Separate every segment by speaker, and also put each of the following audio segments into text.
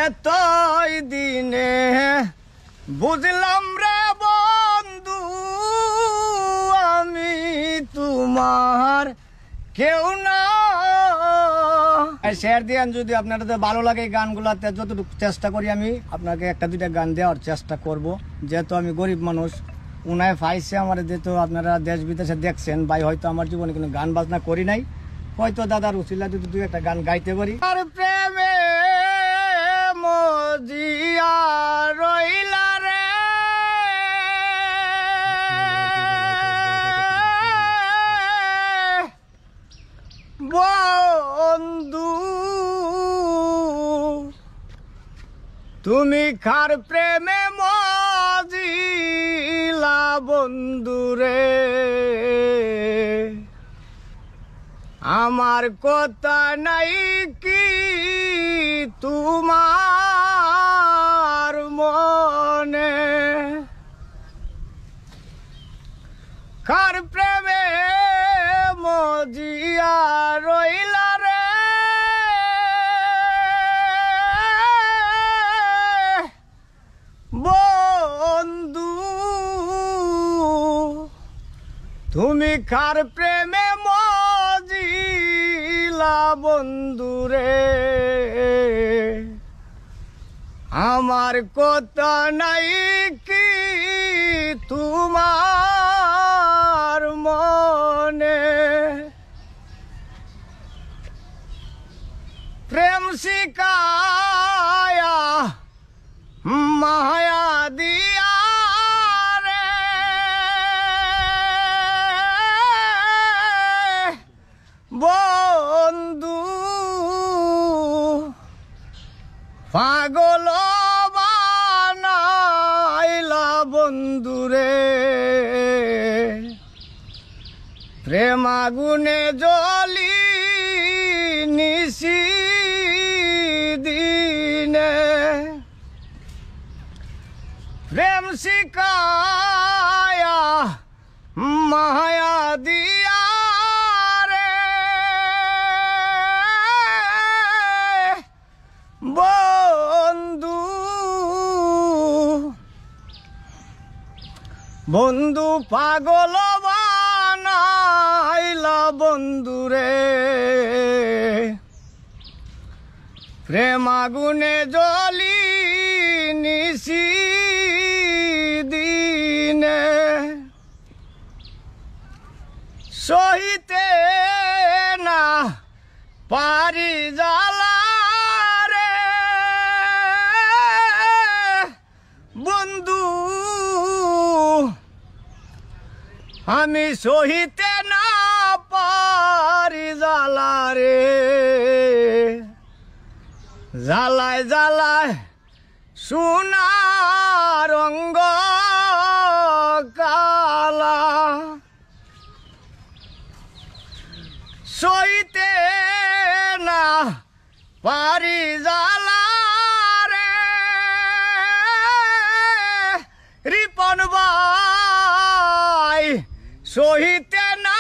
Speaker 1: এতই দিনে বুঝলাম রে বন্ধু আমি তোমার কেউ না। শেয়ার দিয়েন যদি আপনাদের ভালো লাগে গানগুলাতে, যতটুকু চেষ্টা করি আমি আপনাকে একটা দুইটা গান দেওয়ার চেষ্টা করব। যেহেতু আমি গরিব মানুষ, উনায় পাইছে আমার, যেহেতু আপনারা দেশ বিদেশে দেখছেন ভাই, হয়তো আমার জীবনে কোনো গান বাজনা করি নাই, হয়তো দাদার উচিলা যদি দুই একটা গান গাইতে পারি। আর প্রেমে মজিয়া রইলা রে বন্ধু, তুমি কার প্রেমে মজিলা বন্ধু রে, আমার কথা নাই কি তোমার মনে, কার প্রেমে মজিয়া রইলা রে বন্ধু, তুমি কার প্রেমে মজিলা বন্ধু রে, আমার কথা নাই কি তোমার মনে, প্রেম শিকায়া মায়া দিয়া রে বন্ধু, পাগল বানাইলা বন্ধু রে, প্রেম আগুনে জ্বলি নিশি দিনে, প্রেম শিকায়া মায়া দিয়া রে বন্ধু, বন্ধু পাগল বানাইলা বন্ধু রে, প্রেম আগুনে জ্বলি নিশি দিনে, সহিতে না পারি জ্বালা রে বন্ধু, আমি সহিতে না পারি জ্বালা রে, জ্বালায় জ্বালায় সোনার রঙ্গ কালা, সইতে না পারি জ্বালা রে রিপন ভাই, সহিতে না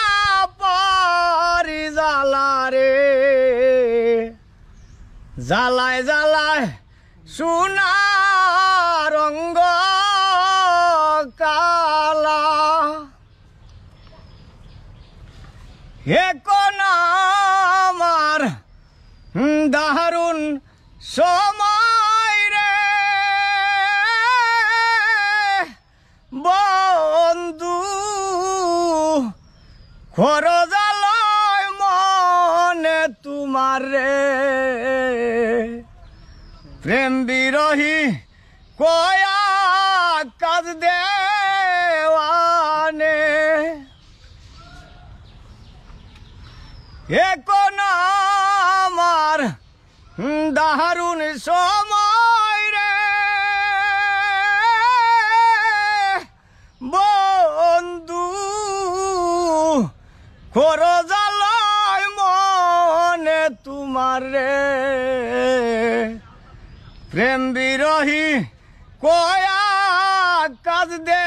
Speaker 1: পারি জ্বালা রে, জ্বালায় জ্বালায় সোনার রঙ্গ কালা, এখন আমার দারুণ সময় রে বন্ধু, খরজালয় মনে তোমার রে, প্রেম বিরহী কয়া কাজ দেওয়ানে, এখন আমার দারুণ সময় রে বন্ধু, খরজালয় মনে তোমার রে, প্রেম বিরহী কয়া কাজ দে